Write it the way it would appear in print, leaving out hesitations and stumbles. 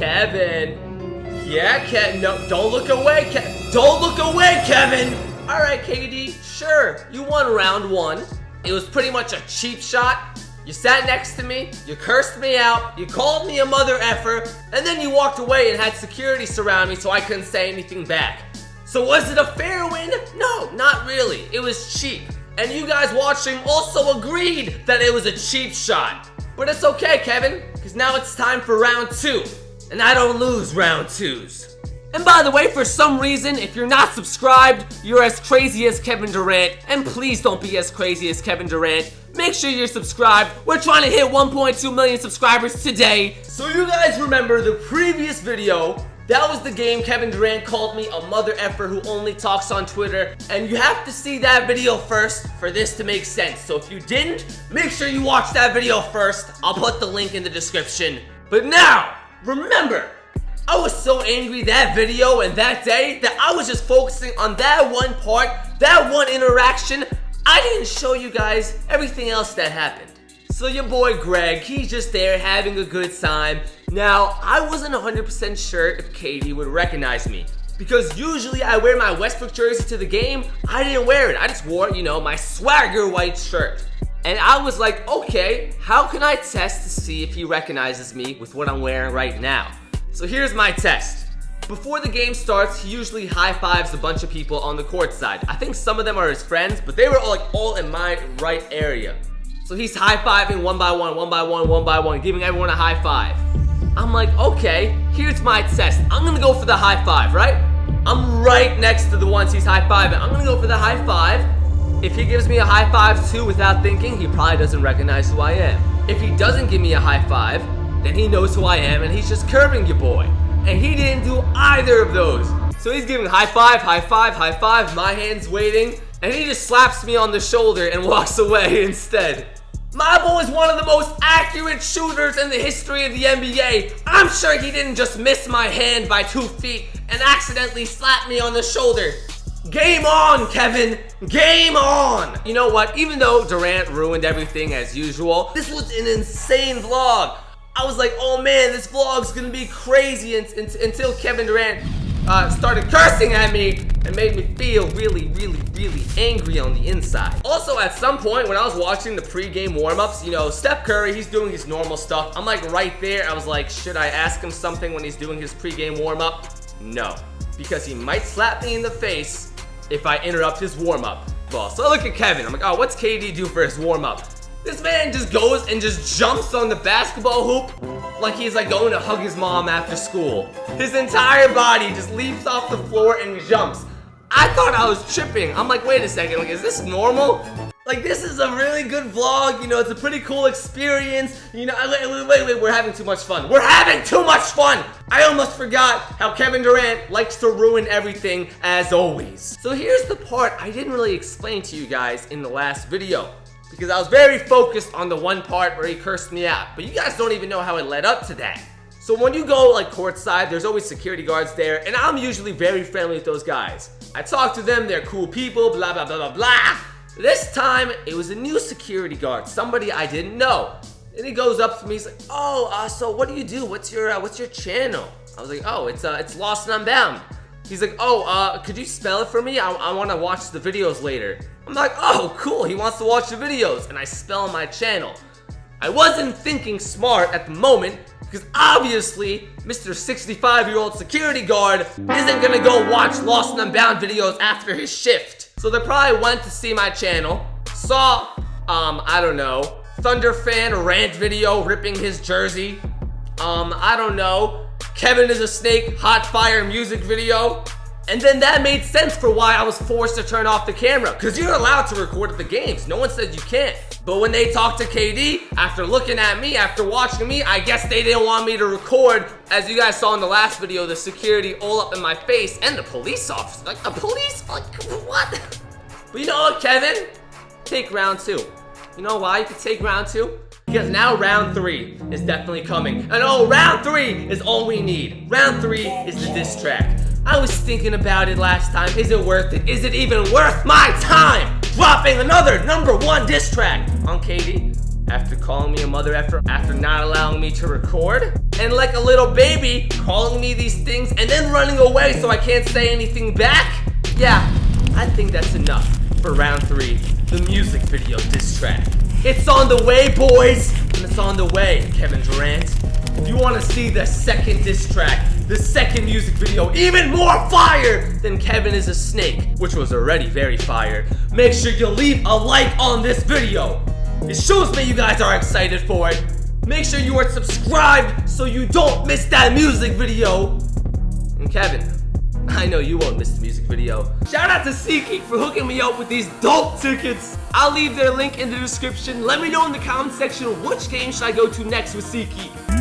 Kevin. Yeah, no, don't look away, don't look away, Kevin. All right, KD, sure, you won round 1. It was pretty much a cheap shot. You sat next to me, you cursed me out, you called me a mother effer, and then you walked away and had security surround me so I couldn't say anything back. So was it a fair win? No, not really. It was cheap. And you guys watching also agreed that it was a cheap shot. But it's okay, Kevin, because now it's time for round 2. And I don't lose round 2s. And by the way, for some reason, if you're not subscribed, you're as crazy as Kevin Durant. And please don't be as crazy as Kevin Durant. Make sure you're subscribed. We're trying to hit 1.2 million subscribers today. So you guys remember the previous video? That was the game Kevin Durant called me a mother effer who only talks on Twitter. And you have to see that video first for this to make sense. So if you didn't, make sure you watch that video first. I'll put the link in the description. But now, remember, I was so angry that video and that day that I was just focusing on that one part, that one interaction. I didn't show you guys everything else that happened. So your boy Greg, he's just there having a good time. Now, I wasn't 100% sure if KD would recognize me, because usually I wear my Westbrook jersey to the game. I didn't wear it. I just wore, my swagger white shirt. And I was like, okay, how can I test to see if he recognizes me with what I'm wearing right now? So here's my test. Before the game starts, he usually high-fives a bunch of people on the court side. I think some of them are his friends, but they were all in my right area. So he's high-fiving one by one, giving everyone a high five. I'm like, okay, here's my test. I'm gonna go for the high five, right? I'm right next to the ones he's high-fiving. I'm gonna go for the high five. If he gives me a high five too without thinking, he probably doesn't recognize who I am. If he doesn't give me a high five, then he knows who I am and he's just curving your boy. And he didn't do either of those. So he's giving high five, my hand's waiting, and he just slaps me on the shoulder and walks away instead. My boy is one of the most accurate shooters in the history of the NBA. I'm sure he didn't just miss my hand by 2 feet and accidentally slap me on the shoulder. Game on, Kevin! Game on! You know what? Even though Durant ruined everything as usual, this was an insane vlog. I was like, oh man, this vlog's gonna be crazy until Kevin Durant started cursing at me and made me feel really angry on the inside. Also, at some point when I was watching the pre-game warm-ups, Steph Curry, he's doing his normal stuff. I'm like right there. I was like, should I ask him something when he's doing his pre-game warm-up? No, because he might slap me in the face if I interrupt his warm-up. Well, so I look at Kevin. I'm like, oh, what's KD do for his warm-up? This man just goes and just jumps on the basketball hoop like he's like going to hug his mom after school. His entire body just leaps off the floor and jumps. I thought I was tripping. I'm like, wait a second, like, is this normal? Like, this is a really good vlog, it's a pretty cool experience. Wait, we're having too much fun. We're having too much fun! I almost forgot how Kevin Durant likes to ruin everything as always. So here's the part I didn't really explain to you guys in the last video, because I was very focused on the one part where he cursed me out. But you guys don't even know how it led up to that. So when you go like courtside, there's always security guards there, and I'm usually very friendly with those guys. I talk to them, they're cool people, blah, blah, blah, blah, blah. This time, it was a new security guard, somebody I didn't know. And he goes up to me, he's like, oh, so what do you do? What's your channel? I was like, oh, it's LostNUnbound. He's like, oh, could you spell it for me? I want to watch the videos later. I'm like, oh, cool, he wants to watch the videos, and I spell my channel. I wasn't thinking smart at the moment, because obviously, Mr. 65-year-old security guard isn't gonna go watch LostNUnbound videos after his shift. So they probably went to see my channel, saw, I don't know, Thunder fan rant video ripping his jersey, I don't know, Kevin is a Snake hot fire music video. And then that made sense for why I was forced to turn off the camera, because you're allowed to record at the games. No one said you can't. But when they talked to KD, after looking at me, after watching me, I guess they didn't want me to record. As you guys saw in the last video, the security all up in my face and the police officer. Like, a police? Like, what? But you know what, Kevin? Take round 2. You know why you could take round 2? Because now round 3 is definitely coming. And oh, round 3 is all we need. Round 3 is the diss track. I was thinking about it last time. Is it worth it? Is it even worth my time? Dropping another #1 diss track on KD after calling me a mother effer, after not allowing me to record. and like a little baby calling me these things and then running away so I can't say anything back? Yeah, I think that's enough for round 3, the music video diss track. It's on the way, boys, and it's on the way, Kevin Durant. If you want to see the second diss track, the second music video, even more fire than Kevin is a Snake, which was already very fire, make sure you leave a like on this video. It shows me you guys are excited for it. Make sure you are subscribed so you don't miss that music video. And Kevin, I know you won't miss the music video. Shout out to SeatGeek for hooking me up with these dope tickets. I'll leave their link in the description. Let me know in the comment section which game should I go to next with SeatGeek.